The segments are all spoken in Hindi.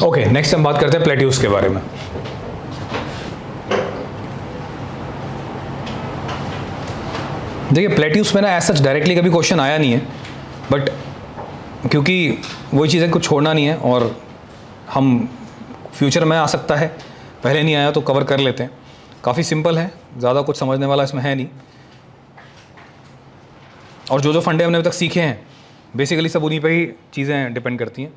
ओके, नेक्स्ट हम बात करते हैं प्लेट्यूज के बारे में। देखिए प्लेट्यूज में ना एज सच डायरेक्टली कभी क्वेश्चन आया नहीं है, बट क्योंकि वही चीज़ें कुछ छोड़ना नहीं है और हम फ्यूचर में आ सकता है, पहले नहीं आया तो कवर कर लेते हैं। काफ़ी सिंपल है, ज़्यादा कुछ समझने वाला इसमें है नहीं, और जो जो फंडे हमने अभी तक सीखे हैं बेसिकली सब उन्हीं पे ही चीज़ें डिपेंड करती हैं।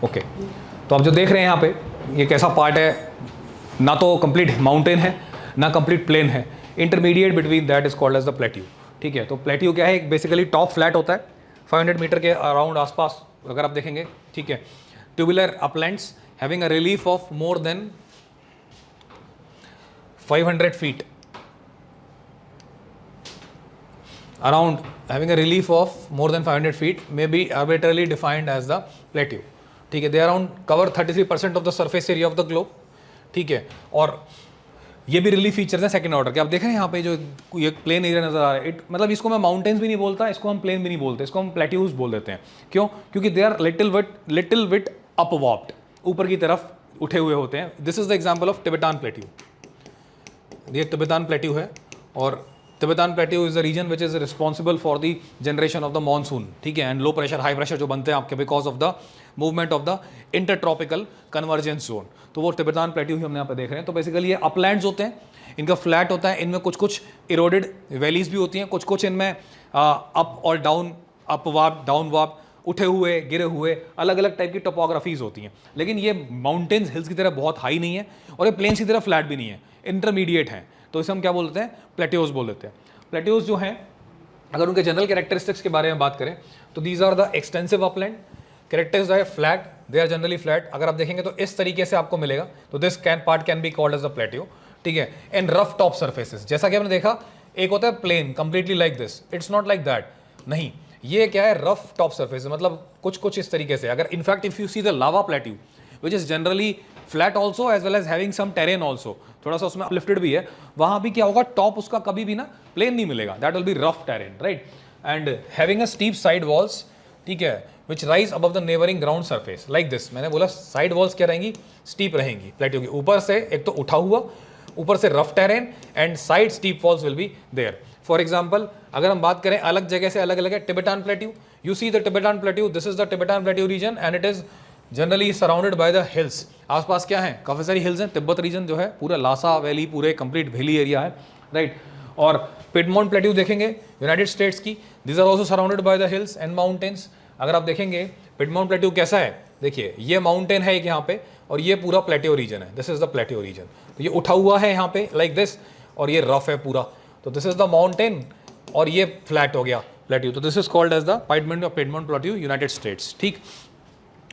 ओके, तो आप जो देख रहे हैं यहाँ पे, ये कैसा पार्ट है, ना तो कंप्लीट माउंटेन है ना कंप्लीट प्लेन है, intermediate between that is called as the plateau. ठीक है, तो प्लेट्यू क्या है, बेसिकली टॉप फ्लैट होता है 500 मीटर के अराउंड आसपास अगर आप देखेंगे। ठीक है, tubular Uplands having a relief of more than 500 feet, around having a relief of more than 500 feet may be arbitrarily defined as the plateau. ठीक है, they around cover 33% of the surface area of the globe. ठीक है, और ये भी रिलीफ फीचर्स हैं सेकंड ऑर्डर के। आप देख रहे हैं यहाँ पे जो ये प्लेन एरिया नजर आ रहा है, मतलब इसको मैं माउंटेन्स भी नहीं बोलता, इसको हम प्लेन भी नहीं बोलते, इसको हम प्लेट्यूज बोल देते हैं। क्यों? क्योंकि दे आर लिटिल विट अपवॉप्ड, ऊपर की तरफ उठे हुए होते हैं। This is the example of Tibetan plateau. ये टिबेटान प्लेट्यू है, और Tibetan plateau is the region which is responsible for the generation of the monsoon. ठीक है, and low pressure high pressure जो बनते हैं आपके because of the movement of the intertropical convergence zone, तो वो टिबेटान प्लेट्यू ही हम यहाँ पे देख रहे हैं। तो बेसिकली ये अपलैंड्स होते हैं, इनका फ्लैट होता है, इनमें कुछ कुछ इरोडेड वैलीज भी होती हैं, कुछ कुछ इनमें अप और down, up warp down warp, उठे हुए गिरे हुए, अलग अलग टाइप की टोपोग्राफीज होती हैं। लेकिन ये माउंटेन्स हिल्स की तरह बहुत हाई नहीं है और ये प्लेन्स की तरह फ्लैट भी नहीं है, इंटरमीडिएट हैं, तो इसे हम क्या बोलते हैं, प्लेट्यूज बोल देते हैं। प्लेट्यूज जो हैं, अगर उनके जनरल कैरेक्टरिस्टिक्स के बारे में बात करें तो these are the extensive upland, characters है flat, they are generally flat. अगर आप देखेंगे तो इस तरीके से आपको मिलेगा, तो this part can be called as a plateau. ठीक है, एंड रफ टॉप सर्फेसेस, जैसा कि हमने देखा एक होता है plain completely like this, it's not like that, नहीं, ये क्या है, रफ टॉप सर्फेस, मतलब कुछ कुछ इस तरीके से। अगर in fact if you see the lava plateau which is generally flat also as well as having some terrain also, थोड़ा सा उसमें अपलिफ्टेड भी है, वहां भी क्या होगा, टॉप उसका कभी भी ना प्लेन नहीं मिलेगा, that will be rough terrain, right, and having a steep side walls. ठीक है, which rise above the neighbouring ground surface like this. मैंने बोला साइड वॉल्स क्या रहेंगी, स्टीप रहेंगी प्लेट्यू की, ऊपर से एक तो उठा हुआ, ऊपर से rough terrain and side steep walls will be there. For example अगर हम बात करें अलग जगह से अलग अलग है, Tibetan plateau, you see the Tibetan plateau, this is the Tibetan plateau region and it is generally surrounded by the hills. आसपास क्या है, काफ़ी सारी हिल्स हैं, तिब्बत रीजन जो है पूरा लासा वैली, पूरे कंप्लीट वैली एरिया है, राइट। और पिडमोंट प्लेट्यू देखेंगे यूनाइटेड स्टेट्स की, this are also surrounded by the hills and mountains. अगर आप देखेंगे पिडमोंट प्लेट्यू कैसा है, देखिए ये माउंटेन है एक यहाँ पे और ये पूरा प्लेट्यू रीजन है, this is the plateau region. तो ये उठा हुआ है यहाँ पे लाइक दिस और ये रफ है पूरा, तो दिस इज द माउंटेन और ये फ्लैट हो गया प्लेट्यू, तो this is called as the Piedmont plateau United States. ठीक,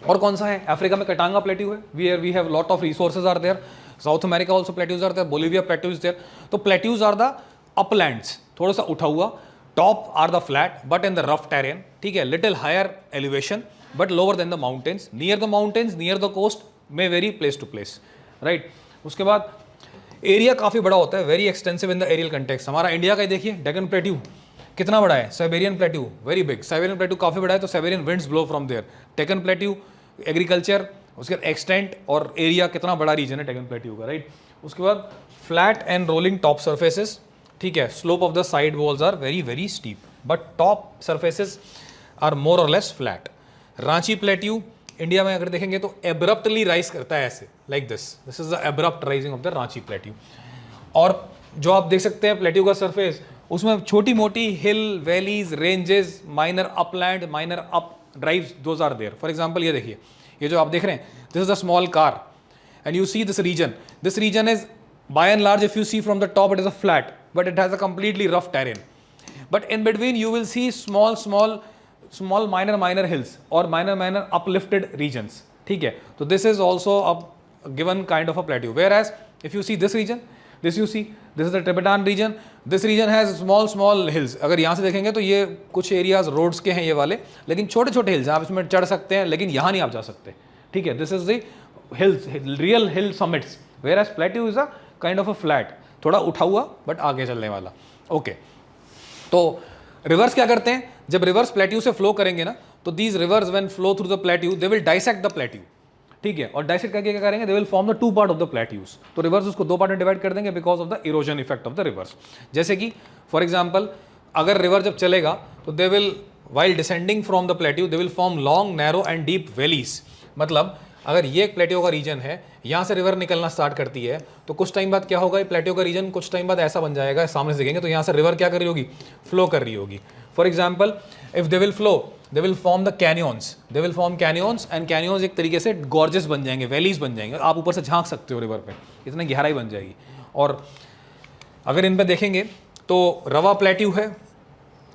और कौन सा है, अफ्रीका में कटांगा प्लेट्यू है, we have lot of resources are there, South America also plateaus are there, Bolivia plateaus there. तो प्लेट्यूज आर द अपलैंड्स, थोड़ा सा उठा हुआ, top are the flat but in the rough terrain. ठीक है, little higher elevation but lower than the mountains, near the mountains, near the coast, may vary place to place, right. उसके बाद एरिया काफ़ी बड़ा होता है, very extensive in the areal context. हमारा इंडिया का देखिए डेक्कन प्लेट्यू कितना बड़ा है, Siberian plateau very big, Siberian plateau काफ़ी बड़ा है, तो Siberian winds blow from there. Deccan plateau agriculture, उसके एक्सटेंट और एरिया कितना बड़ा रीजन है डेक्कन प्लेट्यू का, राइट। उसके बाद flat and rolling top surfaces. ठीक है, slope of the side walls are very very steep but top surfaces are more और less flat. Ranchi plateau India में अगर देखेंगे तो एब्रप्टली राइज करता है ऐसे like this is the abrupt rising of the Ranchi plateau. और जो आप देख सकते हैं प्लेट्यू का सरफेस, उसमें छोटी मोटी hill valleys ranges, minor upland, minor up drives, those are there. For example ये देखिए, ये जो आप देख रहे हैं, this is a small car and you see this region is by and large if you see from the top it is a flat but it has a completely rough terrain, but in between you will see small minor hills or minor uplifted regions. ठीक है, तो this is also a given kind of a plateau, whereas if you see this region, this is the Tibetan region, this region has small hills। अगर यहाँ से देखेंगे तो ये कुछ एरियाज रोड्स के हैं ये वाले, लेकिन छोटे छोटे हिल्स आप इसमें चढ़ सकते हैं, लेकिन यहाँ नहीं आप जा सकते। ठीक है, this is the hills, real hill summits, whereas plateau is a kind of a flat, थोड़ा उठा हुआ बट आगे चलने वाला। ओके, तो रिवर्स क्या करते हैं, जब रिवर्स प्लेट्यू से फ्लो करेंगे ना, तो these rivers when flow through the plateau they will dissect the plateau, ठीक है, और डाइसेक्ट करके क्या करेंगे, they will form the two part of the plateaus, तो रिवर्स उसको दो पार्ट में डिवाइड कर देंगे because of the erosion effect of the reverse. जैसे कि फॉर एग्जाम्पल अगर रिवर जब चलेगा तो they will while descending from the plateau they will form long narrow and deep valleys. मतलब अगर ये एक प्लेट्यू का रीजन है, यहाँ से रिवर निकलना स्टार्ट करती है, तो कुछ टाइम बाद क्या होगा, ये प्लेट्यू का रीजन कुछ टाइम बाद ऐसा बन जाएगा, सामने से देखेंगे तो यहाँ से रिवर क्या कर रही होगी, फ्लो कर रही होगी। For example if they will flow they will form the canyons, they will form canyons and canyons एक तरीके से गॉर्जेस बन जाएंगे, वैलीज बन जाएंगे, आप ऊपर से झांक सकते हो रिवर पे, इतनी गहराई बन जाएगी। और अगर इन पे देखेंगे तो रवा प्लेट्यू है,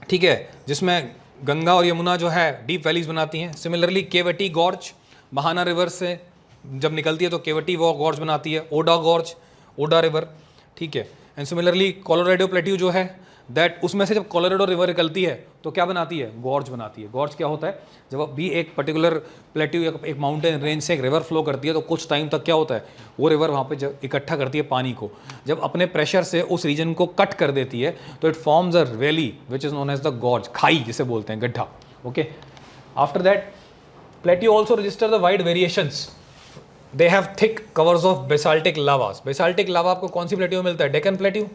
ठीक है, जिसमें गंगा और यमुना जो है डीप वैलीज बनाती हैं। सिमिलरली केवटी गॉर्ज महाना रिवर से जब निकलती है तो केवटी वो गॉर्ज बनाती है, ओडा गॉर्ज, ओडा रिवर, ठीक है। एंड सिमिलरली कोलोराडो प्लेट्यू जो है दैट, उसमें से जब कोलोराडो रिवर निकलती है तो क्या बनाती है, गॉर्ज बनाती है। गॉर्ज क्या होता है, जब भी एक पर्टिकुलर प्लेट्यू या एक माउंटेन रेंज से एक रिवर फ्लो करती है तो कुछ टाइम तक क्या होता है, वो रिवर वहाँ पे जब इकट्ठा करती है पानी को, जब अपने प्रेशर से उस रीजन को कट कर देती है तो it forms a valley which is known as the gorge, खाई जिसे बोलते हैं, गड्ढा। Okay, after that plateau also register the wide variations, they have thick covers of basaltic lavas. Basaltic lava आपको कौन सी प्लेट्यू में मिलता है, डेक्कन प्लेट्यू,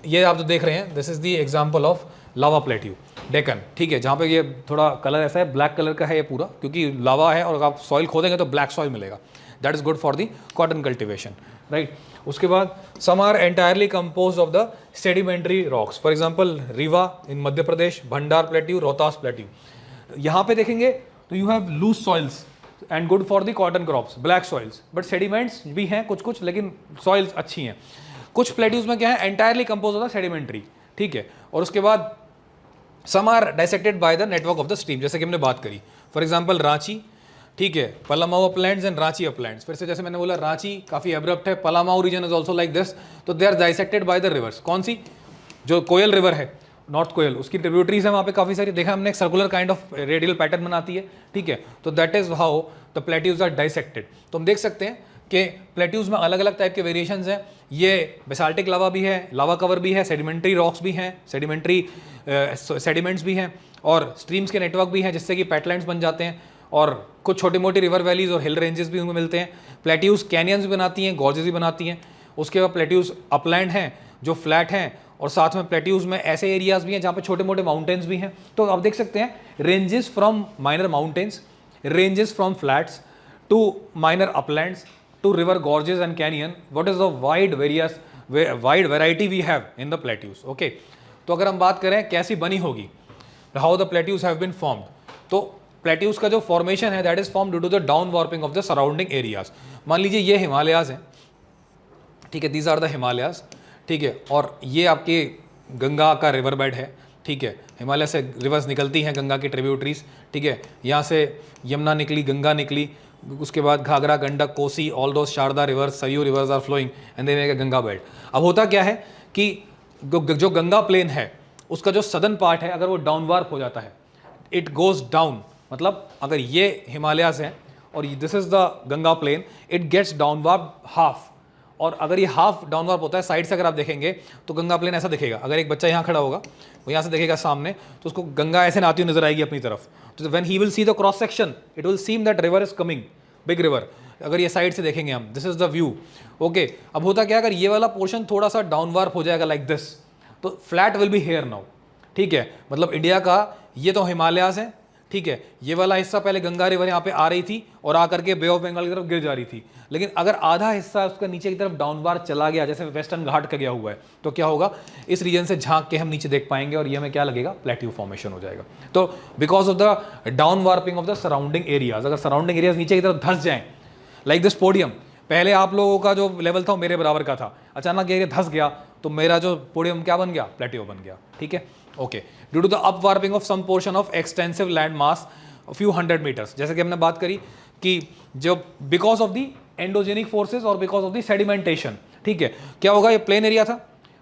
ये आप जो देख रहे हैं this is the example of lava plateau, Deccan, ठीक है, जहाँ पे ये थोड़ा कलर ऐसा है, ब्लैक कलर का है ये पूरा, क्योंकि लावा है और आप सॉइल खोदेंगे तो ब्लैक सॉइल मिलेगा, that is good for the cotton cultivation, right. उसके बाद some are entirely compose of the sedimentary rocks, for example Rewa in Madhya Pradesh, Bhandar plateau, Rohtas plateau. यहाँ पे देखेंगे तो you have loose soils and good for the cotton crops, black soils, but sediments भी हैं कुछ कुछ, लेकिन सॉइल्स अच्छी हैं। कुछ प्लेट्यूज में क्या है, एंटायरली कंपोज होता है सेडिमेंट्री, ठीक है। और उसके बाद some are dissected by the network of the stream, जैसे कि हमने बात करी, फॉर एग्जांपल रांची, ठीक है, Palamau uplands and Ranchi uplands. फिर से जैसे मैंने बोला रांची काफ़ी एब्रप्ट है, Palamau region is also like this, तो they are dissected by the rivers. कौन सी, जो कोयल रिवर है, नॉर्थ कोयल, उसकी ट्रिब्यूटरीज है वहाँ पे काफ़ी सारी, देखा हमने, एक circular kind of radial pattern बनाती है, ठीक है, तो that is how the plateaus are dissected. तो हम देख सकते हैं कि प्लेट्यूज में अलग अलग टाइप के वेरिएशंस हैं, ये बेसाल्टिक लावा भी है, लावा कवर भी है, सेडिमेंट्री रॉक्स भी हैं, सेडिमेंट्री सेडिमेंट्स भी हैं, और स्ट्रीम्स के नेटवर्क भी हैं जिससे कि पैटलैंड्स बन जाते हैं, और कुछ छोटी मोटी रिवर वैलीज और हिल रेंजेस भी उनमें मिलते हैं। प्लेट्यूज कैनियंस भी बनाती हैं, गॉर्जेस भी बनाती हैं। उसके बाद प्लेट्यूज अपलैंड हैं जो फ्लैट हैं, और साथ में प्लेट्यूज में ऐसे एरियाज भी हैं जहाँ पे छोटे मोटे माउंटेन्स भी हैं। तो आप देख सकते हैं ranges from minor mountains, ranges from flats to minor uplands to river gorges and canyon, what is the wide variety we have in the plateaus, okay। तो अगर हम बात करें कैसी बनी होगी, how the plateaus have been formed, तो plateaus का जो formation है that is formed due to the down warping of the surrounding areas। मान लीजिए ये हिमालयाज हैं, ठीक है, these are the हिमालयाज, ठीक है, और ये आपके गंगा का रिवर बेड है, ठीक है, हिमालय से रिवर्स निकलती हैं गंगा की ट्रिब्यूटरीज, ठीक है, यहाँ से यमुना निकली, गंगा निकली, उसके बाद Ghaghara, Gandak, Kosi, all those Sharda rivers, Saryu rivers are flowing and they make a Ganga belt. अब होता क्या है कि जो गंगा प्लेन है उसका जो सदर्न पार्ट है अगर वो डाउन वार्प हो जाता है, इट गोज डाउन, मतलब अगर ये हिमालयाज हैं और this is the Ganga plain, it gets down warp half, और अगर ये हाफ डाउन वार्प होता है साइड से अगर आप देखेंगे तो गंगा प्लेन ऐसा दिखेगा। अगर एक बच्चा यहाँ खड़ा होगा, वो यहाँ से देखेगा सामने, तो उसको गंगा ऐसे आती हुई नजर आएगी अपनी तरफ, तो when he will see the cross section it will seem that river is coming, big river. अगर ये साइड से देखेंगे हम, this is the view, okay. अब होता क्या, अगर ये वाला पोर्शन थोड़ा सा डाउन वार्प हो जाएगा लाइक दिस, तो flat will be here now, ठीक है, मतलब इंडिया का ये तो हिमालयाज है, ठीक है, ये वाला हिस्सा पहले गंगा रिवर यहाँ पे आ रही थी और आकर के बे ऑफ बंगाल की तरफ गिर जा रही थी, लेकिन अगर आधा हिस्सा उसका नीचे की तरफ डाउनवार चला गया, जैसे वेस्टर्न घाट का गया हुआ है, तो क्या होगा, इस रीजन से झांक के हम नीचे देख पाएंगे और ये हमें क्या लगेगा, प्लेट्यू फॉर्मेशन हो जाएगा। तो because of the down warping of the surrounding areas, अगर सराउंडिंग एरियाज नीचे की तरफ धंस जाएं, लाइक दिस पोडियम, पहले आप लोगों का जो लेवल था वो मेरे बराबर का था, अचानक ये धंस गया तो मेरा जो पोडियम क्या बन गया, प्लेट्यू बन गया, ठीक है, okay. Due to the upwarping of some portion of extensive land mass few 100 metres, जैसे कि हमने बात करी कि जो because of the endogenic forces और बिकॉज ऑफ द सेडिमेंटेशन, ठीक है, क्या होगा, ये प्लेन एरिया था,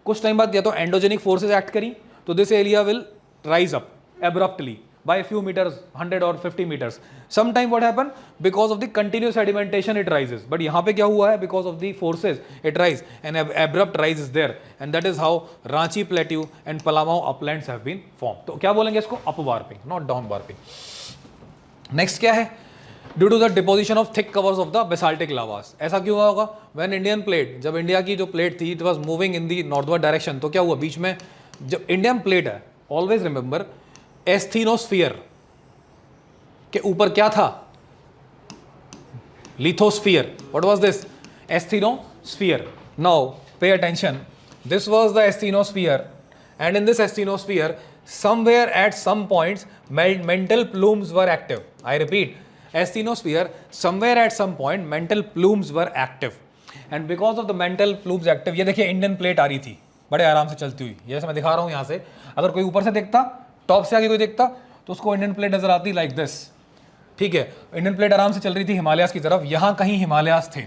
कुछ टाइम बाद या तो एंडोजेनिक फोर्सेस एक्ट करी तो this area will rise up abruptly, by a few meters, 100 or 50 meters. Sometime what happen? Because of the continuous sedimentation it rises. But यहाँ पे क्या हुआ है? Because of the forces it rise, and abrupt rise is there, and that is how Ranchi Plateau and Palamau uplands have been formed. तो क्या बोलेंगे इसको? Upwarping, not downwarping. Next क्या है? Due to the deposition of thick covers of the basaltic lavas. ऐसा क्यों हुआ होगा? When Indian plate, जब इंडिया की जो प्लेट थी, it was moving in the northward direction, तो क्या हुआ? बीच में जब इंडियन प्लेट है, ऑलवेज रिमेंबर एस्थीनोस्फीयर के ऊपर क्या था? Lithosphere. What was this? Asthenosphere. Now pay attention, this was the asthenosphere, and in this asthenosphere somewhere at some points mantle plumes were active. I repeat, asthenosphere, somewhere at some point mantle plumes were active, and because of the mantle plumes active, ये देखिए इंडियन प्लेट आ रही थी बड़े आराम से चलती हुई, जैसे मैं दिखा रहा हूँ यहाँ से. अगर कोई ऊपर से देखता, टॉप से आगे कोई देखता, तो उसको इंडियन प्लेट नजर आती लाइक दिस. ठीक है, इंडियन प्लेट आराम से चल रही थी हिमालयास की तरफ. यहाँ कहीं हिमालयास थे,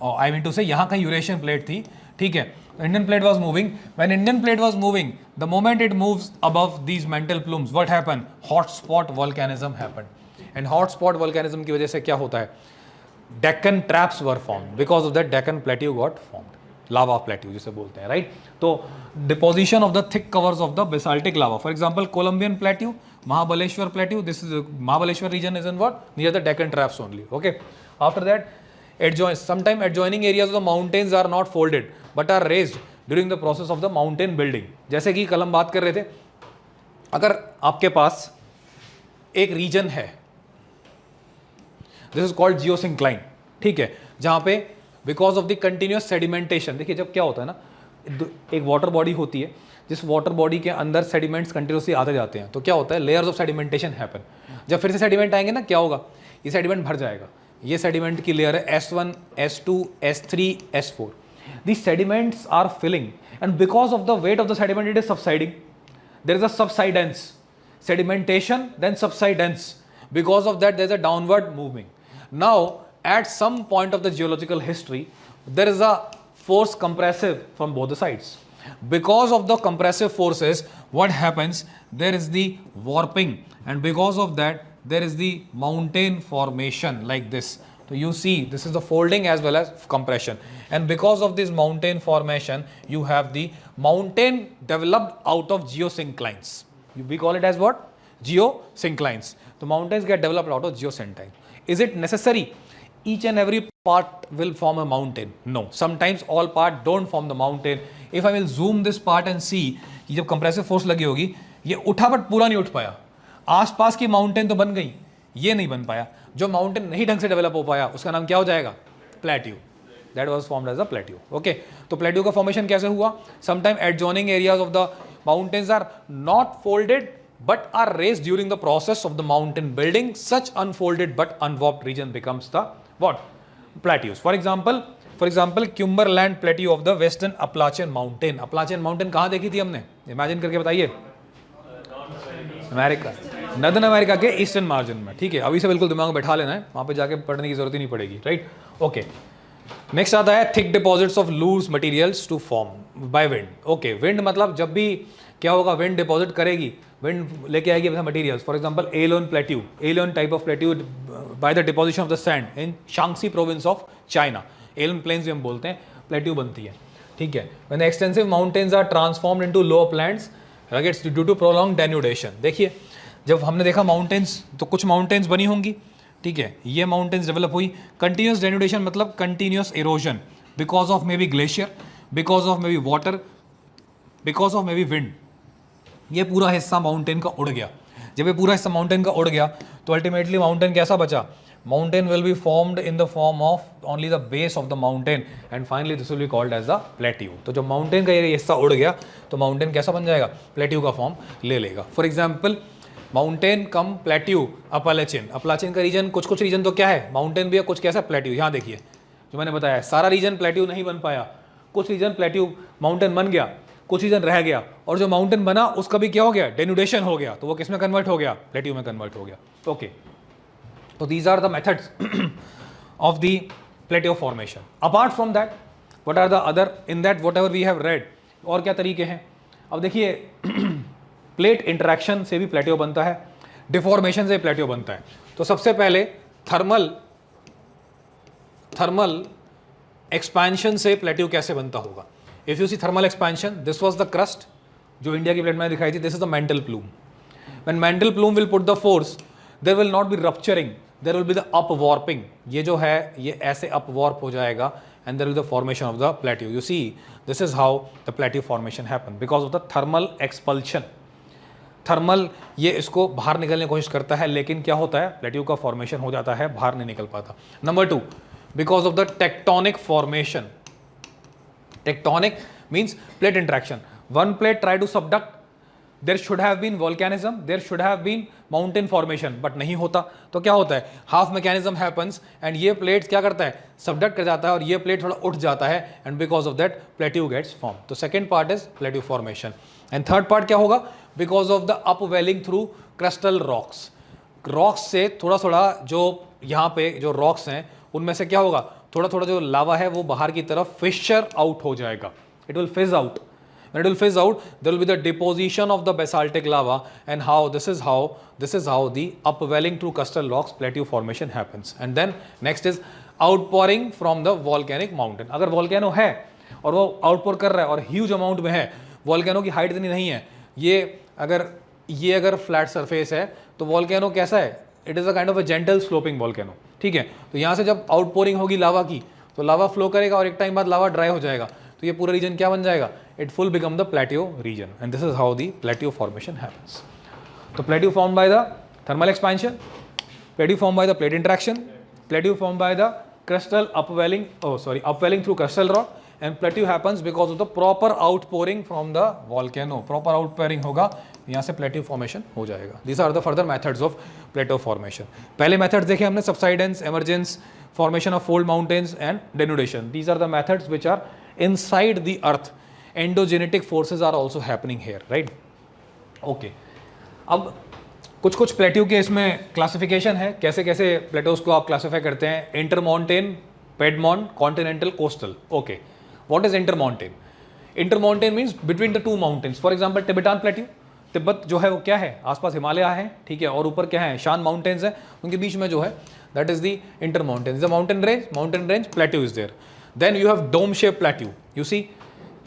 आई मीन टू से यहाँ कहीं यूरेशियन प्लेट थी. ठीक है, Indian plate was moving. When Indian plate was moving, the moment it moves above these mantle plumes, what happened? Hot spot volcanism happened. And hot spot volcanism की वजह से क्या होता है? Deccan traps were formed. Because of that, Deccan plateau got formed. Lava plateau जिसे बोलते हैं, right? तो deposition of the thick covers of the basaltic lava. For example, Columbian plateau, Mahabaleshwar plateau. This is Mahabaleshwar region is in what? Near the Deccan traps only. Okay. After that, sometime adjoining areas of the mountains are not folded but are raised during the process of the mountain building. जैसे कि कल हम बात कर रहे थे, अगर आपके पास एक रीजन है, दिस इज कॉल्ड जियोसिंक्लाइन. ठीक है, जहां पे because of the continuous sedimentation, देखिए जब क्या होता है ना, एक वाटर बॉडी होती है, जिस वाटर बॉडी के अंदर सेडिमेंट्स कंटिन्यूसली आते जाते हैं, तो क्या होता है? Layers of sedimentation happen. जब फिर से सेडिमेंट आएंगे ना, क्या होगा? ये सेडिमेंट भर जाएगा. ये सेडिमेंट की लेयर है S1, S2, S3, S4. These sediments are filling, and because of the weight of the sediment, it is subsiding. There is a subsidence, sedimentation, then subsidence. Because of that, there is a downward moving. Now, at some point of the geological history, there is a force compressive from both the sides. Because of the compressive forces, what happens? There is the warping, and because of that, there is the mountain formation like this. So you see, this is the folding as well as compression, and because of this mountain formation, you have the mountain developed out of geosynclines. We call it as what? Geosynclines. The mountains get developed out of geosynclines. Is it necessary each and every part will form a mountain? No. Sometimes all part don't form the mountain. If I will zoom this part and see, जब compressive force लगी होगी, ये उठा बट पूरा नहीं उठ पाया. आसपास की माउंटेन तो बन गई, ये नहीं बन पाया. जो माउंटेन नहीं ढंग से डेवलप हो पाया, उसका नाम क्या हो जाएगा? Plateau. That was formed as a plateau. Okay, तो प्लेट्यू का फॉर्मेशन कैसे हुआ? Sometime adjoining areas of the mountains are not folded but are raised during the process of the mountain building. Such unfolded but unwarped region becomes the what? Plateaus. For example, Cumberland Plateau of the Western Appalachian Mountain. Appalachian Mountain कहाँ देखी थी हमने? इमेजिन करके बताइए. अमेरिका, नॉर्दर्न अमेरिका के ईस्टर्न मार्जिन में. ठीक है, अभी से बिल्कुल दिमाग में बैठा लेना है, वहाँ पे जाके पढ़ने की जरूरत ही नहीं पड़ेगी. Right, okay. नेक्स्ट आता है thick deposits of loose materials to form by wind. Okay, wind मतलब जब भी क्या होगा? विंड डिपॉजिट करेगी, विंड लेके आएगी materials. For example aeolian plateau, aeolian type of plateau by the deposition of the sand in Shanxi province of China. Aeolian plains भी हम बोलते हैं, प्लेट्यू बनती है. ठीक है, when extensive mountains are transformed into low uplands rugged due to prolong denudation. देखिए, जब हमने देखा माउंटेन्स, तो कुछ माउंटेन्स बनी होंगी. ठीक है, ये माउंटेन्स डेवलप हुई. कंटिन्यूस डेन्यूडेशन मतलब continuous erosion because of may be glacier, because of may be water, because of may be wind. ये पूरा हिस्सा माउंटेन का उड़ गया. जब ये पूरा हिस्सा माउंटेन का उड़ गया, तो अल्टीमेटली माउंटेन कैसा बचा? Mountain will be formed in the form of only the base of the mountain, and finally this will be called as the plateau. तो जब माउंटेन का ये हिस्सा उड़ गया, तो माउंटेन कैसा बन जाएगा? प्लेट्यू का फॉर्म ले लेगा. For example, mountain cum plateau Appalachian. Appalachian का रीजन, कुछ रीजन तो क्या है? माउंटेन भी है, कुछ कैसा? प्लेट्यू. यहाँ देखिए, जो मैंने बताया, सारा रीजन प्लेट्यू नहीं बन पाया. कुछ रीजन प्लेट्यू माउंटेन बन गया, कुछ रीजन रह गया, और जो माउंटेन बना उसका भी क्या हो गया? डेन्यूडेशन हो गया. तो वो किस में कन्वर्ट हो गया? प्लेट्यू में कन्वर्ट हो गया. ओके, तो these are the methods of the plateau formation. Apart from that, what are the other in that whatever we have read? और क्या तरीके हैं? अब देखिए, प्लेट इंटरेक्शन से भी प्लेट्यू बनता है, डिफॉर्मेशन से प्लेट्यू बनता है। तो सबसे पहले थर्मल एक्सपेंशन से प्लेट्यू कैसे बनता होगा। If you see thermal expansion, this was the crust जो इंडिया की प्लेट में दिखाई थी, this is the mantle plume. When mantle plume will put the force, there will not be rupturing, there will be the upwarping. ये जो है ये ऐसे अपवॉर्प हो जाएगा and there is the formation of the plateau. You see, this is how the plateau formation happen because of the thermal expulsion. Thermal ये इसको बाहर निकलने की कोशिश करता है, लेकिन क्या होता है, प्लेट्यू का फॉर्मेशन हो जाता है, बाहर नहीं निकल पाता। Number 2, because of the tectonic formation. Tectonic means plate interaction. One plate try to subduct, there should have been volcanism, there should have been mountain formation, but नहीं होता। तो क्या होता है, हाफ मैकेनिज्म हैपन्स एंड ये प्लेट क्या करता है, सबडक्ट कर जाता है और ये प्लेट थोड़ा उठ जाता है and because of that plateau gets form. तो second part is plateau formation and third part क्या होगा, because of the upwelling through crystal rocks. Rocks से थोड़ा थोड़ा जो यहाँ पे जो रॉक्स हैं उनमें से क्या होगा, थोड़ा थोड़ा जो लावा है वो बाहर की तरफ फिशर आउट हो जाएगा, इट विल फिज out. When it will fizz out, there will be the deposition of the basaltic lava, and this is how the upwelling through crustal rocks plateau formation happens. And then next is outpouring from the volcanic mountain. अगर volcano है और वो outpour कर रहा है और huge amount में है, volcano की height इतनी नहीं है, ये अगर flat surface है तो volcano कैसा है, it is a kind of a gentle sloping volcano, ठीक है। तो यहाँ से जब outpouring होगी लावा की तो लावा फ्लो करेगा और एक टाइम बाद लावा ड्राई हो जाएगा, तो ये पूरा रीजन क्या बन जाएगा, it full become the plateau region, and this is how the plateau formation happens. So plateau formed by the thermal expansion, plateau formed by the plate interaction, plateau formed by the upwelling through crustal rock, and plateau happens because of the proper outpouring from the volcano. Proper outpouring होगा, यहाँ से plateau formation हो जाएगा. These are the further methods of plateau formation. पहले methods देखे हमने, subsidence, emergence, formation of fold mountains and denudation. These are the methods which are inside the earth. Endogenetic forces are also happening here, right? Okay. अब कुछ प्लेट्यू के इसमें क्लासिफिकेशन है, कैसे कैसे प्लेटोज को आप क्लासीफाई करते हैं। Intermountain, piedmont, continental, coastal. Okay, what is intermountain? Intermountain means between the two mountains. For example Tibetan plateau, Tibet जो है वो क्या है, आसपास हिमालय है, ठीक है, और ऊपर क्या है, शान माउंटेन्स है, उनके बीच में जो है that is the intermountain. The mountain range plateau is there. Then you have dome shape plateau. You see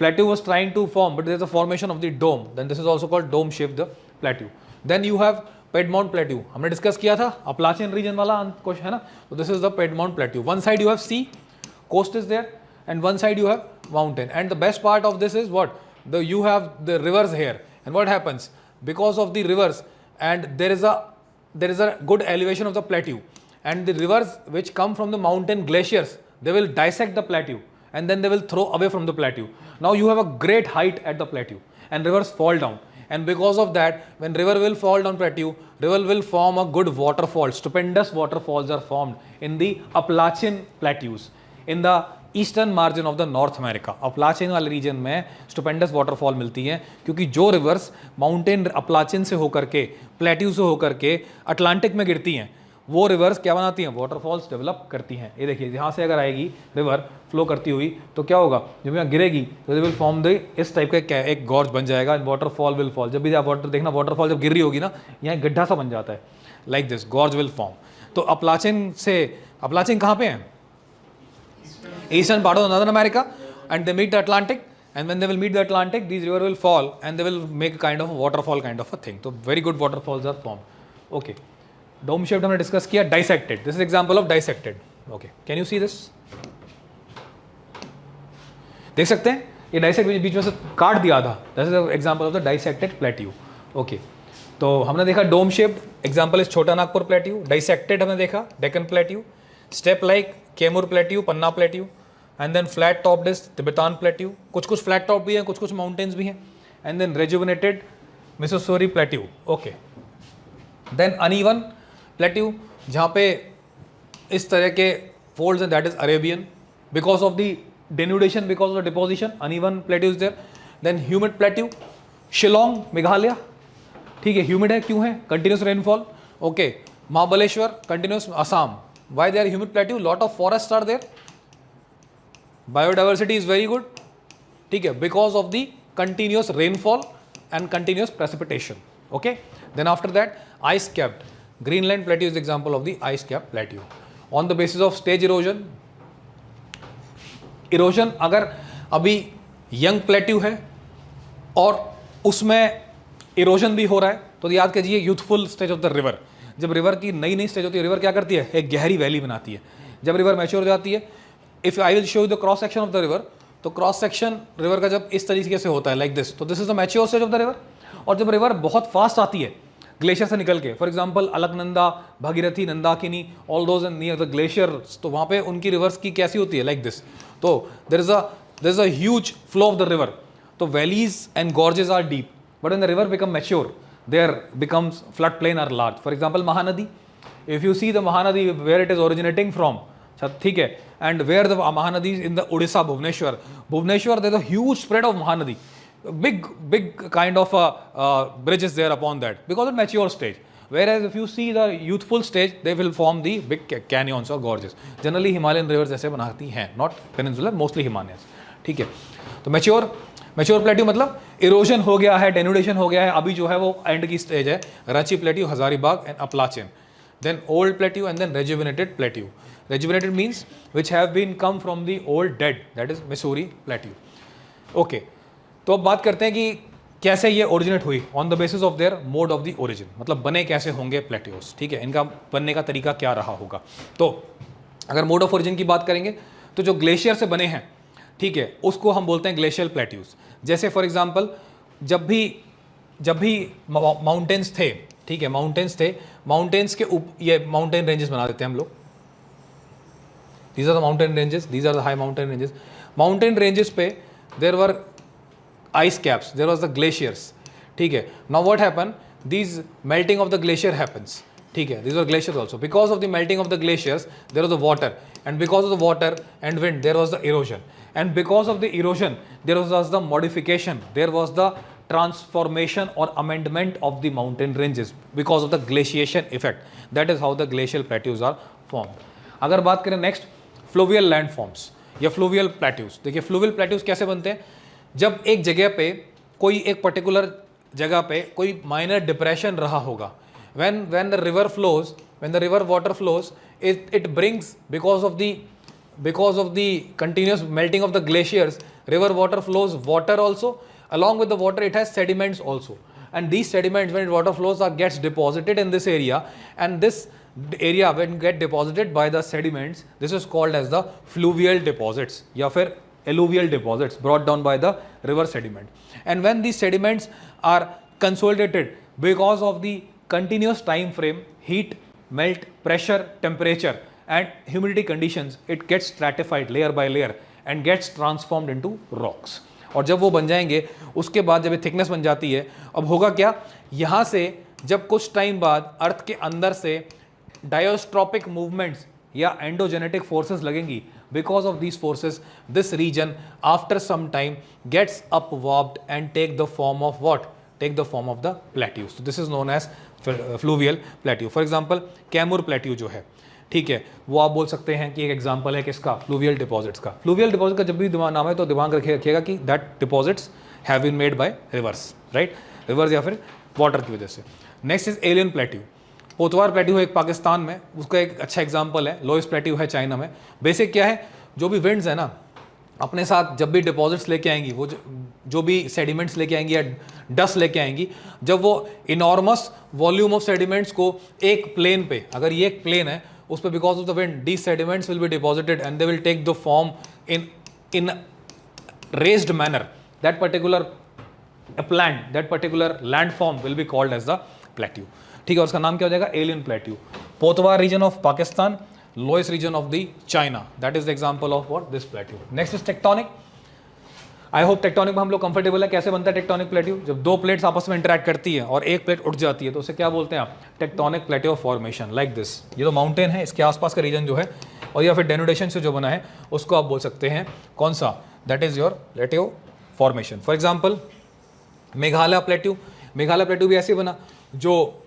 plateau was trying to form, but there is a formation of the dome, then this is also called dome shaped the plateau. Then you have Piedmont plateau, हमने डिस्कस किया था, Appalachian region वाला क्वेश्चन है ना, तो this is the Piedmont plateau. One side you have sea, coast is there, and one side you have mountain. And the best part of this is what, you have the rivers here, and what happens because of the rivers, and there is a good elevation of the plateau, and the rivers which come from the mountain glaciers, they will dissect the plateau and then they will throw away from the plateau. Now you have a great height at the plateau and rivers fall down, and because of that, when river will fall down plateau, river will form a good waterfall. Stupendous waterfalls are formed in the Appalachian plateaus in the eastern margin of the North America. Appalachian वाले रीजन में स्टुपेंडस वाटरफॉल मिलती है, क्योंकि जो रिवर्स माउंटेन अपलाचिन से होकर के, प्लेट्यू से होकर के अटलांटिक में गिरती हैं, वो रिवर्स क्या बनाती हैं, वाटरफॉल्स डेवलप करती हैं। ये देखिए, यहाँ से अगर आएगी रिवर फ्लो करती हुई तो क्या होगा, जब यहाँ गिरेगी तो दे विल फॉर्म द इस टाइप का एक गॉर्ज बन जाएगा, वाटरफॉल विल फॉल। जब भी आप वाटर देखना, वाटरफॉल जब गिर रही होगी ना, यहाँ गड्ढा सा बन जाता है, like this gorge will form. तो अपलाचिन कहाँ पे है, eastern part of northern America, and they meet the Atlantic, and when they will meet the Atlantic, these river will fall and they will make a kind of a waterfall kind of a thing. So very good waterfalls are formed. Okay, dome shaped हमने discuss किया, dissected. This is example of dissected. Okay, can you see this? देख सकते हैं, ये dissect बीच में से काट दिया था. This is an example of the dissected plateau. Okay, तो हमने देखा dome shaped, example is छोटा नागपुर plateau. Dissected हमने देखा Deccan plateau. Step like Kemur plateau, Panna plateau. And then flat topped is Tibetan plateau. कुछ flat top भी हैं, कुछ mountains भी हैं. And then rejuvenated Missouri plateau. Okay. Then uneven plateau, जहाँ पे इस तरह के folds हैं, that is Arabian. Because of the denudation, because of the deposition, uneven plateau is there. Then humid plateau, Shillong, Meghalaya. ठीक है, humid है, क्यों है? Continuous rainfall. Okay. Mahabaleshwar, continuous Assam. Why they are humid plateau? Lot of forests are there. Biodiversity is very good. ठीक है, because of the continuous rainfall and continuous precipitation. Okay, then after that, ice capped Greenland plateau is the example of the ice capped plateau. On the basis of stage erosion, erosion अगर अभी यंग प्लेट्यू है और उसमें इरोजन भी हो रहा है तो याद कीजिए youthful stage of the river. जब रिवर की नई नई स्टेज होती है, रिवर क्या करती है, एक गहरी वैली बनाती है। जब रिवर मैच्योर हो जाती है, if I will show you the cross section of the river, तो क्रॉस सेक्शन रिवर का जब इस तरीके से होता है लाइक दिस, तो this is the mature stage of the river. और जब रिवर बहुत फास्ट आती है ग्लेशियर से निकल के, for example Alaknanda, Bhagirathi, Nandakini, all those and near the glacier, तो वहाँ पे उनकी रिवर्स की कैसी होती है, लाइक दिस। तो there is a huge flow of the river, तो valleys and gorges are deep, but when the river become mature there becomes flood plain are large. For example Mahanadi, if you see the Mahanadi where it is originating from, ठीक है, and where the Mahanadi in the Orissa, Bhubaneswar there is a huge spread of Mahanadi, big kind of bridges there upon that because of mature stage. Whereas if you see the youthful stage, they will form the big canyons or gorges. Generally Himalayan rivers ऐसे बनाती हैं, not peninsular, mostly Himalayas. ठीक है, तो mature plateau मतलब erosion हो गया है, denudation हो गया है, अभी जो है वो end की stage है, Ranchi plateau, Hazaribagh and Appalachian. Then old plateau and then rejuvenated plateau. Rejuvenated means which have been come from the old dead, that is Missouri plateau. Okay. तो अब बात करते हैं कि कैसे ये ओरिजिनेट हुई, on the basis of their mode of the origin, मतलब बने कैसे होंगे प्लेट्यूस, ठीक है, इनका बनने का तरीका क्या रहा होगा। तो अगर मोड ऑफ ओरिजिन की बात करेंगे तो जो ग्लेशियर से बने हैं, ठीक है, उसको हम बोलते हैं ग्लेशियल प्लेट्यूस। जैसे फॉर एग्जांपल जब भी माउंटेन्स थे, ठीक है, माउंटेन्स के ये माउंटेन रेंजेस बना देते हैं हम लोग, these are the mountain ranges, these are the high mountain ranges. Mountain ranges पे there were ice caps, there was the glaciers, ठीक है। now what happened, these melting of the glacier happens, ठीक है, these were glaciers also, because of the melting of the glaciers there was the water, and because of the water and wind there was the erosion, and because of the erosion there was the modification, there was the transformation or amendment of the mountain ranges because of the glaciation effect. That is how the glacial plateaus are formed. अगर बात करें नेक्स्ट फ्लूवियल landforms या फ्लूवियल plateaus, देखिए फ्लूवियल plateaus कैसे बनते हैं, जब एक जगह पे कोई एक पर्टिकुलर जगह पे कोई माइनर डिप्रेशन रहा होगा, when the river flows, when the river water flows, it brings because of the continuous melting of the glaciers, river water flows water also, along with the water it has sediments also, and these sediments when water flows gets deposited in this area, and this area when get deposited by the sediments, this is called as the fluvial deposits या फिर alluvial deposits brought down by the river sediment. And when these sediments are consolidated because of the continuous time frame, heat, melt, pressure, temperature and humidity conditions, it gets stratified layer by layer and gets transformed into rocks. और जब वो बन जाएंगे उसके बाद जब ये थिकनेस बन जाती है, अब होगा क्या, यहाँ से जब कुछ टाइम बाद अर्थ के अंदर से डायोस्ट्रोपिक मूवमेंट्स या एंडोजेनेटिक फोर्सेस लगेंगी, because of these forces this region after some time gets upwarped and take the form of what, take the form of the plateaus. So this is known as fluvial plateau. For example Kaimur plateau जो है, ठीक है, वो आप बोल सकते हैं कि एक एग्जांपल है किसका, फ्लूवियल डिपॉजिट्स का। फ्लूवियल डिपॉजिट का जब भी दिमाग नाम है तो दिमाग रखिएगा कि that deposits have been made by rivers, right, rivers या फिर वाटर की वजह से। Next is aeolian plateau, Potwar plateau है एक पाकिस्तान में, उसका एक अच्छा एग्जांपल है। लोइस प्लेट्यू है चाइना में। बेसिक क्या है, जो भी विंड्स है ना अपने साथ जब भी डिपॉजिट्स लेके आएंगी, वो जो भी सेडिमेंट्स लेके आएंगी या डस्ट लेके आएंगी, जब वो इनॉर्मस वॉल्यूम ऑफ सेडिमेंट्स को एक प्लेन पे, अगर ये एक प्लेन है उस पर because of the wind these sediments will be deposited and they will take the form in raised manner, that particular land form will be called as the plateau, ठीक है। उसका नाम क्या हो जाएगा, aeolian plateau. Potwar region of Pakistan, loess region of the China, that is the example of what, this plateau. Next is tectonic. I hope tectonic में हम लोग कंफर्टेबल है। कैसे बनता है टेक्टोनिक प्लेट्यू, जब दो प्लेट्स आपस में इंटरैक्ट करती है और एक प्लेट उठ जाती है तो उसे क्या बोलते हैं आप, tectonic plateau formation, like this. ये तो माउंटेन है, इसके आसपास का रीजन जो है और या फिर डेनुडेशन से जो बना है उसको आप बोल सकते हैं कौन सा, that is your plateau formation. For example Meghalaya plateau, Meghalaya plateau भी ऐसे बना, जो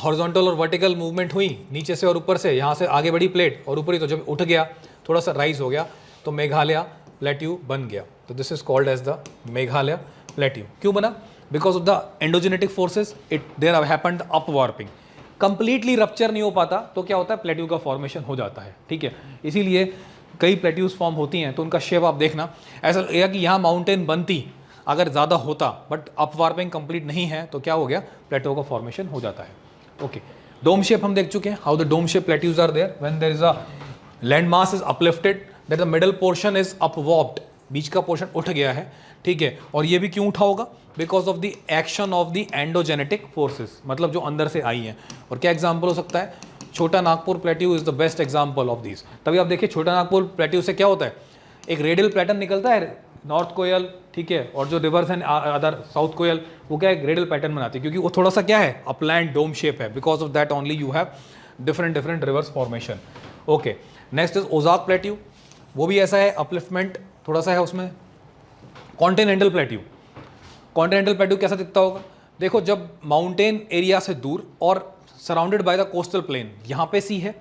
हॉरिजॉन्टल और वर्टिकल मूवमेंट हुई नीचे से और ऊपर से, यहाँ से आगे बढ़ी प्लेट और ऊपर ही, तो जब उठ गया थोड़ा सा राइज हो गया तो मेघालय प्लेट्यू बन गया। तो this is called as the Meghalaya plateau. क्यों बना, because of the endogenetic forces it there happened up warping. Completely rupture नहीं हो पाता तो क्या होता है, प्लेट्यू का फॉर्मेशन हो जाता है, ठीक है। इसीलिए कई प्लेट्यूज फॉर्म होती हैं तो उनका शेप आप देखना ऐसा लगेगा कि यहाँ माउंटेन बनती अगर ज़्यादा होता, बट अप वार्पिंग कंप्लीट नहीं है तो क्या हो गया, प्लेट्यू का फॉर्मेशन हो जाता है। ओके, डोम शेप हम देख चुके हैं, how the dome shape plateaus are there when there is a land mass is uplifted that the middle portion is upwarped, बीच का पोर्शन उठ गया है, ठीक है। और ये भी क्यों उठा होगा, because of the action of the endogenetic forces, मतलब जो अंदर से आई हैं। और क्या एग्जाम्पल हो सकता है, छोटा Nagpur plateau is the best example of this. तभी आप देखिए छोटा नागपुर प्लेट्यू से क्या होता है, एक रेडियल पैटर्न निकलता है, नॉर्थ कोयल, ठीक है, और जो रिवर्स हैं अदर साउथ कोयल, वो क्या है, रेडियल पैटर्न बनाती है, क्योंकि वो थोड़ा सा क्या है, अपलैंड डोम शेप है, because of that only you have different rivers formation. Okay, next is Ozark plateau, वो भी ऐसा है, अपलिफ्टमेंट थोड़ा सा है उसमें। कॉन्टिनेंटल प्लेट्यू, कॉन्टिनेंटल प्लेट्यू कैसा दिखता होगा, देखो जब माउंटेन एरिया से दूर और surrounded by the coastal plain, यहाँ पे सी है,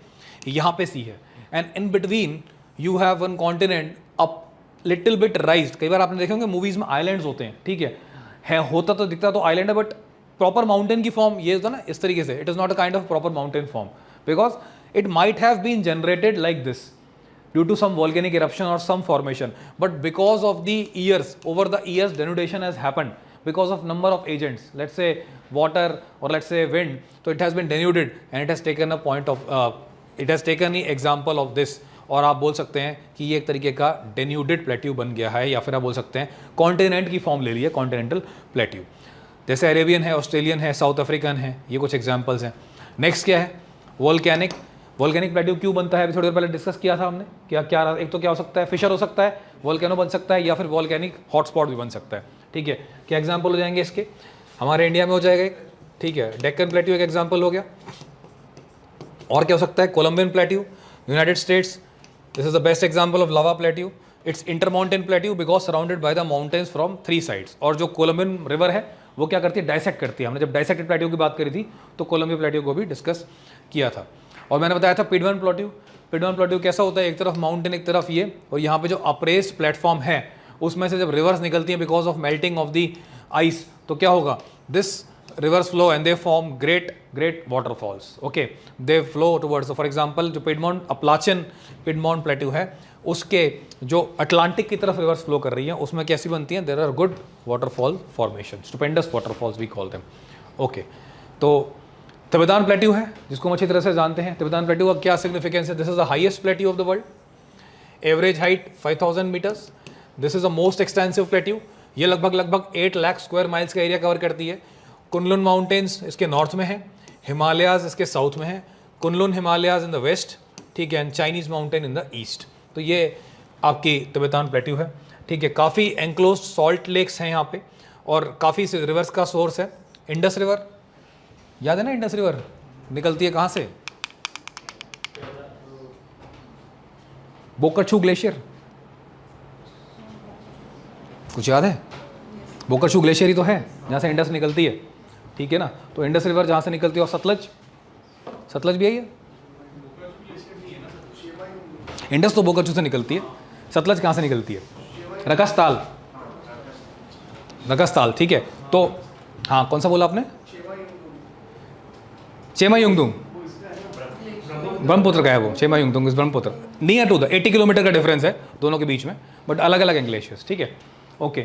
यहाँ पे सी है, and in between you have one continent up little bit राइज्ड। कई बार आपने देखे होंगे मूवीज में आइलैंड्स होते हैं, ठीक है, होता तो दिखता तो आइलैंड है, बट प्रॉपर माउंटेन की फॉर्म ये होता है ना इस तरीके से, it is not a kind of proper mountain form, because it might have been generated like this due to some volcanic eruption or some formation, but because of the years, over the years denudation has happened because of number of agents, let's say water or let's say wind, so it has been denuded and it has taken a point of it has taken the example of this, और आप बोल सकते हैं कि ये एक तरीके का denuded plateau बन गया है, या फिर आप बोल सकते हैं कॉन्टिनेंट की फॉर्म ले ली है, कॉन्टिनेंटल प्लेट्यू। जैसे अरेबियन है, ऑस्ट्रेलियन है, साउथ अफ्रीकन है, ये कुछ एग्जाम्पल्स हैं। नेक्स्ट क्या है, वोल्केनिक। वोल्केनिक प्लेट्यू क्यों बनता है, अभी थोड़ी देर पहले डिस्कस किया था हमने, क्या क्या एक तो क्या हो सकता है, फिशर हो सकता है, वोल्केनो बन सकता है, या फिर वोल्केनिक हॉटस्पॉट भी बन सकता है, ठीक है। क्या एग्जांपल हो जाएंगे इसके, हमारे इंडिया में हो जाएगा एक, ठीक है, डेक्कन प्लेट्यू एक एग्जांपल हो गया। और क्या हो सकता है, Columbian plateau, United States, this is the best example of lava plateau, it's intermountain plateau because surrounded by the mountains from 3 sides. और जो कोलंबियन रिवर है वो क्या करती है, डाइसेक्ट करती है। हमने जब डाइसेक्टेड प्लेट्यू की बात करी थी तो कोलंबिया प्लेट्यू को भी डिस्कस किया था। और मैंने बताया था पिडमन प्लेट्यू, पिडमन प्लेट्यू कैसा होता है, एक तरफ माउंटेन एक तरफ ये, और यहाँ पे जो अप्रेस्ड प्लेटफॉर्म है उसमें से जब रिवर्स निकलती हैं because of melting of the ice, तो क्या होगा, this reverse flow and they form great waterfalls. Okay, they flow towards, for example जो पिडमॉन्ट अपलाचन पिडमॉन्ट प्लेट्यू है उसके जो अटलांटिक की तरफ रिवर्स फ्लो कर रही है उसमें कैसी बनती हैं, there are good waterfall formation, stupendous waterfalls we call them. Okay, तो तिबेतान प्लेट्यू है जिसको हम अच्छी तरह से जानते हैं। तिबेतान प्लेट्यू का क्या सिग्निफिकेंस है, this is the highest plateau of the world, average height 5000 meters, this is the most extensive plateau, ये लगभग 8 लाख स्क्वायर माइल्स का एरिया कवर करती है। कुनलुन माउंटेन्स इसके नॉर्थ में है, हिमालयाज इसके साउथ में है, Kunlun Himalayas in the west, ठीक है, and Chinese mountain in the east. तो ये आपकी तिबेतान प्लेट्यू है, ठीक है। काफ़ी एनक्लोज्ड सॉल्ट लेक्स हैं यहाँ पे, और काफ़ी रिवर्स का सोर्स है। इंडस रिवर याद है ना, इंडस रिवर निकलती है कहाँ से, बोकरछू ग्लेशियर, कुछ याद है, बोकरछू ग्लेशियर ही तो है जहाँ से इंडस निकलती है, ठीक है ना। तो इंडस रिवर जहाँ से निकलती है, और सतलज भी है ये, इंडस तो बोकरछू से निकलती है, सतलज कहाँ से निकलती है, रकसताल, ठीक है। तो हाँ, कौन सा बोला आपने, चेमायुंगदुंग, ब्रह्मपुत्र का है वो, Chemayungdung is Brahmaputra, near to the 80 kilometre का डिफरेंस है दोनों के बीच में, बट अलग अलग ग्लेशियर्स, ठीक है। ओके,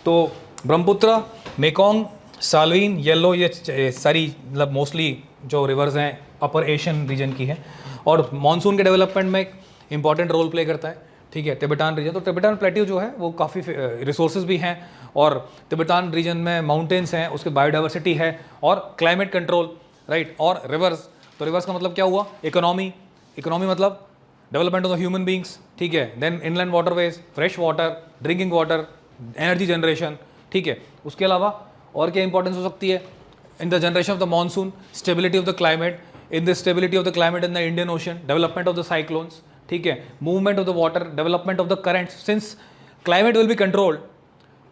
तो ब्रह्मपुत्र, मेकोंग, साल्वीन, येलो, ये सारी मतलब मोस्टली जो रिवर्स हैं अपर एशियन रीजन की हैं, और मानसून के डेवलपमेंट में एक इंपॉर्टेंट रोल प्ले करता है, ठीक है, तिबेटान रीजन। तो तिबेटान प्लेट्यू जो है वो काफ़ी रिसोर्सेज भी हैं, और तिबेटान रीजन में माउंटेन्स हैं, उसके बायोडाइवर्सिटी है, और क्लाइमेट कंट्रोल, राइट, और रिवर्स। तो रिवर्स का मतलब क्या हुआ, इकोनॉमी मतलब development of the human beings, ठीक है, then inland waterways, fresh water, drinking water, energy generation, ठीक है। उसके अलावा और क्या इंपॉर्टेंस हो सकती है, in the generation of the monsoon, stability of the climate, in the stability of the climate in the Indian ocean, development of the cyclones, ठीक है, movement of the water, development of the currents, since climate will be controlled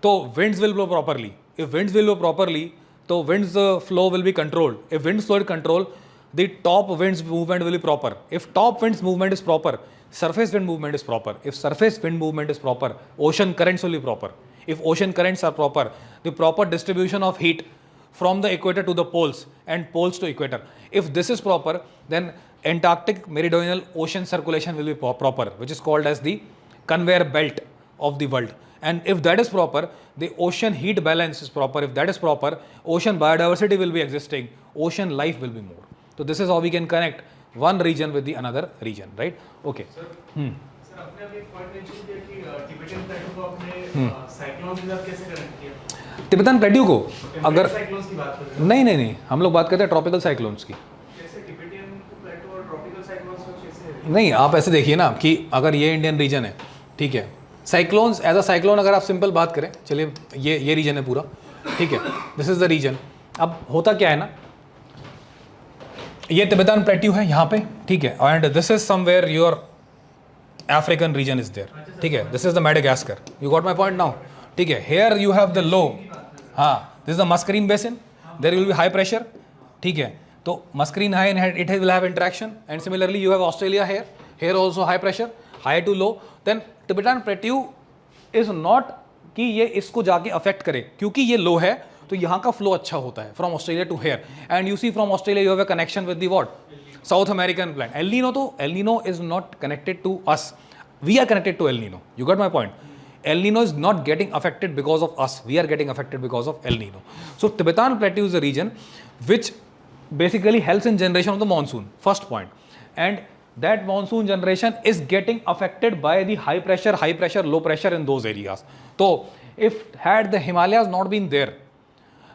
तो winds will blow properly, if winds will blow properly तो winds flow will be controlled. If winds flow is controlled, the top winds movement will be proper. If top winds movement is proper, surface wind movement is proper. If surface wind movement is proper, ocean currents will be proper. if ocean currents are proper, the proper distribution of heat from the equator to the poles and poles to equator. If this is proper, then Antarctic meridional ocean circulation will be proper, which is called as the conveyor belt of the world. And if that is proper, the ocean heat balance is proper. If that is proper, ocean biodiversity will be existing, ocean life will be more. So this is how we can connect one region with the another region, right? Okay. Sir आपने अभी एक पॉइंट मेंशन किया कि टिबेटन प्लेटू को आपने साइक्लोन के साथ कैसे कनेक्ट किया? तिब्बतन प्लेट्यू को अगर साइक्लोन्स की बात कर रहे हैं। नहीं, हम लोग बात करते हैं ट्रॉपिकल साइक्लोन्स की। कैसे टिबेटन प्लेटू और ट्रॉपिकल साइक्लोन्स को कैसे? नहीं, आप ऐसे देखिए ना कि अगर ये इंडियन रीजन है, ठीक है, साइक्लोन्स एज अ साइक्लोन अगर आप सिंपल बात करें, चलिए ये रीजन है पूरा, ठीक है, दिस इज द रीजन। अब होता क्या है ना, ये तिब्बतन प्लेट्यू है यहाँ पे, ठीक है, and this is somewhere your African region is there, ठीक है, this is the Madagascar, you got my point now, ठीक है, here you have the low, हाँ, this is the Mascarene basin, there will be high pressure, ठीक है, तो Mascarene high it will have interaction, and similarly you have Australia here also high pressure, high to low, then Tibetan plateau is not कि ये इसको जाके अफेक्ट करे, क्योंकि ये लो है तो यहाँ का फ्लो अच्छा होता है from Australia to here, and you see from Australia you have a connection with the what South American plain. El Nino, so El Nino is not connected to us, we are connected to El Nino, you got my point. El Nino is not getting affected because of us, we are getting affected because of El Nino. So Tibetan plateau is the region which basically helps in generation of the monsoon, first point, and that monsoon generation is getting affected by the high pressure, low pressure in those areas. So if had the Himalayas not been there,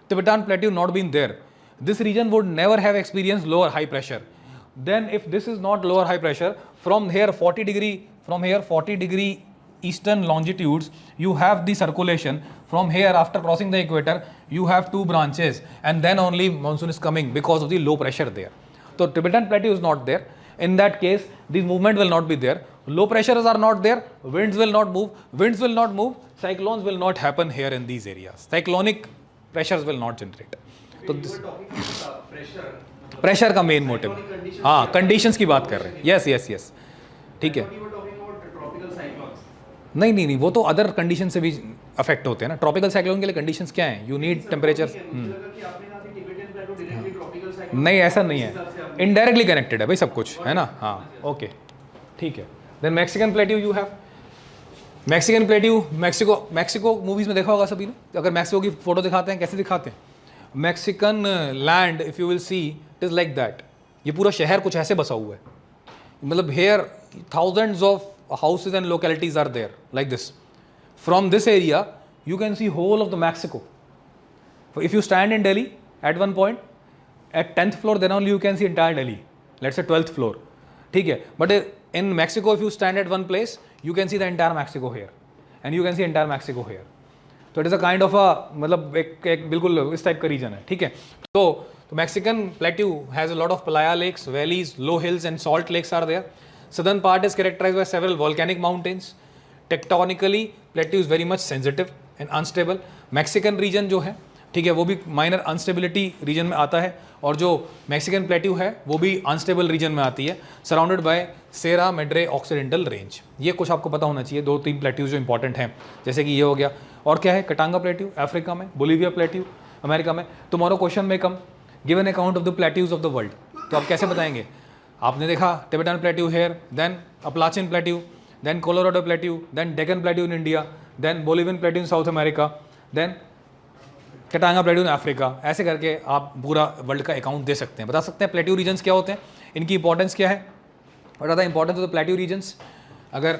Tibetan Plateau not been there, this region would never have experienced lower high pressure. Then if this is not lower high pressure, from here 40 degree eastern longitudes, you have the circulation from here. After crossing the equator, you have two branches, and then only monsoon is coming because of the low pressure there. So Tibetan Plateau is not there. In that case, the movement will not be there. Low pressures are not there. Winds will not move. Cyclones will not happen here in these areas. Cyclonic pressures will not generate. So this pressure का मेन मोटिव, हाँ, कंडीशंस की बात कर रहे हैं, यस, ठीक है। नहीं, वो तो अदर कंडीशन से भी अफेक्ट होते हैं ना। ट्रॉपिकल साइक्लोन के लिए कंडीशंस क्या हैं? You need temperature. नहीं, ऐसा नहीं है, इनडायरेक्टली कनेक्टेड है भाई सब कुछ, है ना, हाँ, ओके, ठीक है। Then Mexican plateau you have, Mexican plateau, Mexico movies में देखा होगा सभी ने, अगर मैक्सिको की फोटो दिखाते हैं कैसे दिखाते हैं, Mexican land if you will see it is like that, ये पूरा शहर कुछ ऐसे बसा हुआ है, मतलब here thousands of houses and localities are there like this. From this area you can see whole of the Mexico. If you stand in Delhi at one point at 10th floor, then only you can see entire Delhi, let's say 12th floor, ठीक है, but in Mexico if you stand at one place you can see the entire Mexico here, and you can see entire Mexico here. So it is a kind of a, मतलब एक बिल्कुल इस टाइप का रीजन है, ठीक है। तो Mexican Plateau has a lot of playa lakes, valleys, low hills and salt lakes are there. Southern part is characterized by several volcanic mountains. Tectonically, plateau is very much sensitive and unstable. Mexican region जो है, ठीक है, वो भी माइनर अनस्टेबिलिटी रीजन में आता है, और जो मैक्सिकन प्लेट्यू है वो भी अनस्टेबल रीजन में आती है, surrounded by Sierra Madre Occidental range. ये कुछ आपको पता होना चाहिए, 2-3 प्लेट्यूज जो इंपॉर्टेंट हैं, जैसे कि ये हो गया, और क्या है, कटांगा प्लेट्यू अफ्रीका में, बोलीविया प्लेट्यू अमेरिका में। टुमारो क्वेश्चन में come give an account of the plateaus of the world, तो आप कैसे बताएंगे? आपने देखा Tibetan plateau here, then Appalachian plateau, then Colorado plateau, then Deccan plateau in India, then Bolivian plateau in South America, then Katanga plateau in Africa. ऐसे करके आप पूरा वर्ल्ड का अकाउंट दे सकते हैं, बता सकते हैं प्लेट्यू रीजन्स क्या होते हैं, इनकी इंपॉर्टेंस क्या है, what are the importance of the plateau regions. अगर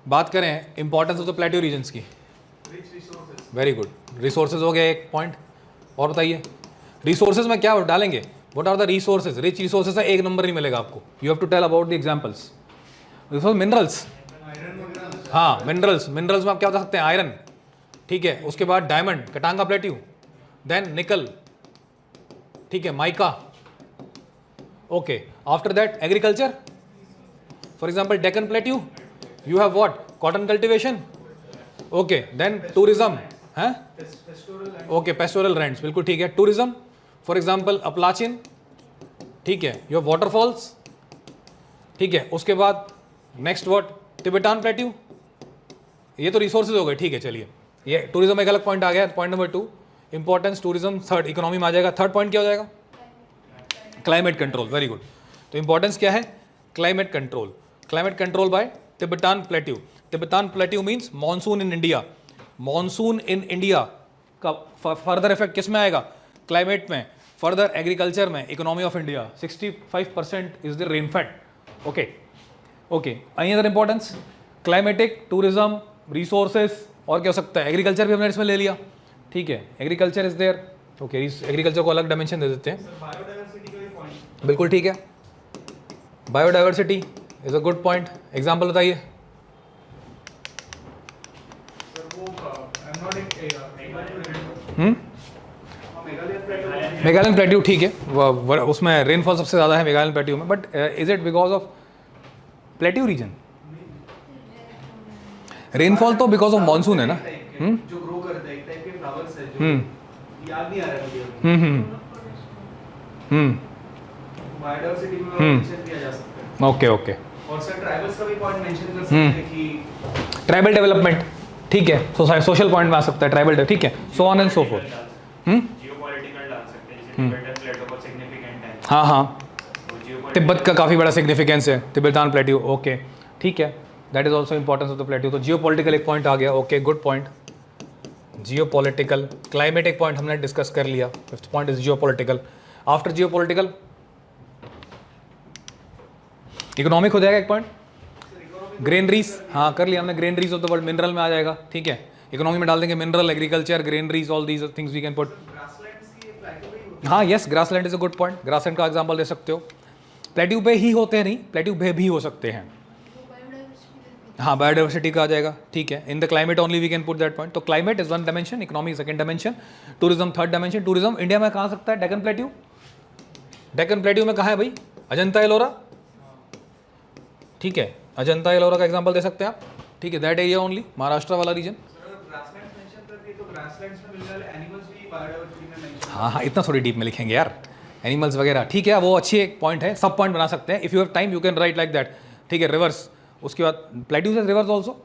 बात करें importance of the plateau regions की, वेरी गुड, रिसोर्सेज हो गया एक पॉइंट, और बताइए रिसोर्सेज में क्या डालेंगे, what are the resources, rich resources है, एक नंबर नहीं मिलेगा आपको, you have to tell about the examples. Minerals, हाँ, मिनरल्स में आप क्या बता सकते हैं, आयरन, ठीक है, उसके बाद डायमंड, कटांगा प्लेट्यू, देन निकल, ठीक है, mica, okay, after that agriculture, for example Deccan plateau you have what, cotton cultivation, okay, then tourism है, ओके, पेस्टोरल रैंड्स, बिल्कुल ठीक है, टूरिज्म, फॉर एग्जाम्पल अपलाचिन, ठीक है, योर वाटरफॉल्स, ठीक है, उसके बाद नेक्स्ट व्हाट, टिबेटन प्लेट्यू, ये तो रिसोर्सेज हो गए, ठीक है, चलिए ये टूरिज्म में एक अलग पॉइंट आ गया, point number 2 importance tourism, third economy में आ जाएगा। थर्ड पॉइंट क्या हो जाएगा? Climate control, very good. तो इंपॉर्टेंस क्या है? Climate control. Climate control by Tibetan plateau. Tibetan plateau means monsoon in India. Monsoon in India का फर्दर इफेक्ट किस में आएगा? क्लाइमेट में, फर्दर एग्रीकल्चर में, economy of India. 65% is the rainfed. Okay okay, any other importance? Climatic, tourism, resources, और क्या हो सकता है? एग्रीकल्चर भी हमने इसमें ले लिया, ठीक है, agriculture is there. Okay, agriculture को अलग डायमेंशन दे देते हैं। बायोडाइवर्सिटी का भी पॉइंट। बिल्कुल ठीक है, biodiversity is a good point. Example बताइए। सर वो I am not Meghalayan plateau, ठीक है, उसमें रेनफॉल सबसे ज़्यादा है मेघालयन प्लेट्यू में, but is it because of plateau region? Rainfall तो बिकॉज ऑफ मानसून है ना। जो ग्रो करता है, एक टाइप के फ्लावर्स है जो याद नहीं आ रहा है मुझे। बायोडाइवर्सिटी में मेंशन किया जा सकता है। ओके ओके, और सर ट्राइबल्स का भी पॉइंट मेंशन कर सकते हैं कि ट्राइबल डेवलपमेंट, ठीक है, सोशल पॉइंट में आ सकता है ट्राइबल, ठीक है, so on and so fourth. Geopolitical डाल सकते हैं, जैसे तिब्बतन प्लेटो बहुत सिग्निफिकेंट है। हाँ हाँ, तिब्बत का काफ़ी बड़ा सिग्निफिकेंस है, तिब्बतान प्लेट्यू। ओके ठीक है, that is also importance of the plateau. तो जियोपॉलिटिकल एक पॉइंट आ गया। Okay, good point. Geopolitical, climate एक पॉइंट हमने डिस्कस कर लिया। Fifth point is geopolitical. After geopolitical economic हो जाएगा एक पॉइंट। ग्रेनरीज, हाँ कर लिया हमने, granaries of the world, mineral में आ जाएगा, ठीक है, इकोनॉमी में डाल देंगे mineral, agriculture, granaries, all these things we can put. हाँ yes, grassland is a good point, grassland का एग्जांपल दे सकते हो। प्लेट्यू पे ही होते हैं नहीं, प्लेट्यू पे भी हो सकते हैं। हाँ, बायोडाइवर्सिटी का आ जाएगा, ठीक है, in the climate only we can put that point. तो climate is one dimension, economy second dimension, tourism third dimension. Tourism India में कहाँ सकता है? डेक्कन प्लेट्यू। डेक्कन प्लेट्यू में कहाँ है भाई? अजंता एलोरा, ठीक है, अजंता एलोरा का एग्जांपल दे सकते हैं आप, ठीक है, दैट एरिया ओनली, महाराष्ट्र वाला रीजन। हाँ हाँ, इतना थोड़ी डीप में लिखेंगे यार, एनिमल्स वगैरह, ठीक है, वो अच्छी एक पॉइंट है, सब पॉइंट बना सकते हैं। If you have time you can write like that, ठीक है। रिवर्स, उसके बाद plateaus as rivers also,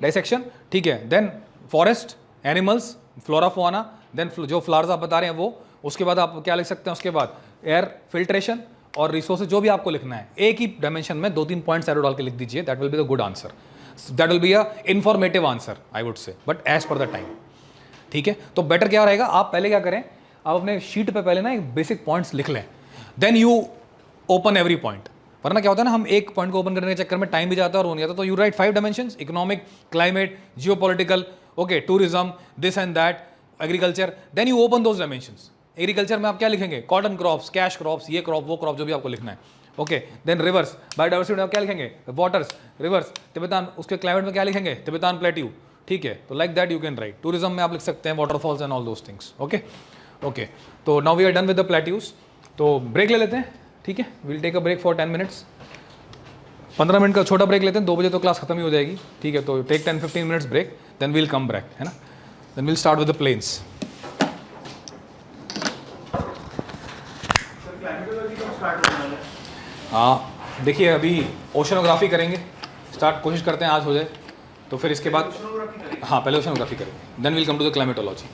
dissection, ठीक है। Then forest, animals, flora fauna, then जो फ्लावर्स आप बता रहे हैं वो, उसके बाद आप क्या लिख सकते हैं? उसके बाद एयर फिल्ट्रेशन और रिसोर्सेज, जो भी आपको लिखना है एक ही डायमेंशन में 2-3 पॉइंट्स एरो डाल के लिख दीजिए, that will be the good answer, that will be a informative answer I would say, but as per the time, ठीक है। तो बेटर क्या रहेगा, आप पहले क्या करें, आप अपने शीट पे पहले ना एक बेसिक पॉइंट्स लिख लें, then you open every point. वरना क्या होता है ना, हम एक पॉइंट को ओपन करने के चक्कर में टाइम भी जाता है और हो नहीं जाता। तो you write 5 dimensions, economic, climate, geopolitical, okay, tourism, this and that, agriculture, then you open those dimensions. Agriculture में आप क्या लिखेंगे? कॉटन क्रॉप्स, कैश क्रॉप्स, ये क्रॉप, वो क्रॉप, जो भी आपको लिखना है, ओके। देन रिवर्स, बायोडाइवर्सिटी में आप क्या लिखेंगे? वाटर्स, रिवर्स, तिब्बतान, उसके क्लाइमेट में क्या लिखेंगे? तिब्बतान प्लेट्यू, ठीक है। तो like that you can write. Tourism में आप लिख सकते हैं waterfalls and all those things, okay okay. तो now we are done with the plateaus. तो ब्रेक ले लेते हैं, ठीक है, will take a break for 10 minutes, 15 minute का छोटा ब्रेक लेते हैं, 2 बजे तो क्लास खत्म ही हो जाएगी, ठीक है। तो take 10-15 minutes break, then we'll come back, है ना, then we'll start with the plains. हाँ देखिए, अभी ओशनोग्राफी करेंगे स्टार्ट, कोशिश करते हैं आज हो जाए, तो फिर इसके बाद हाँ पहले ओशनोग्राफी करेंगे, then will come to the climatology.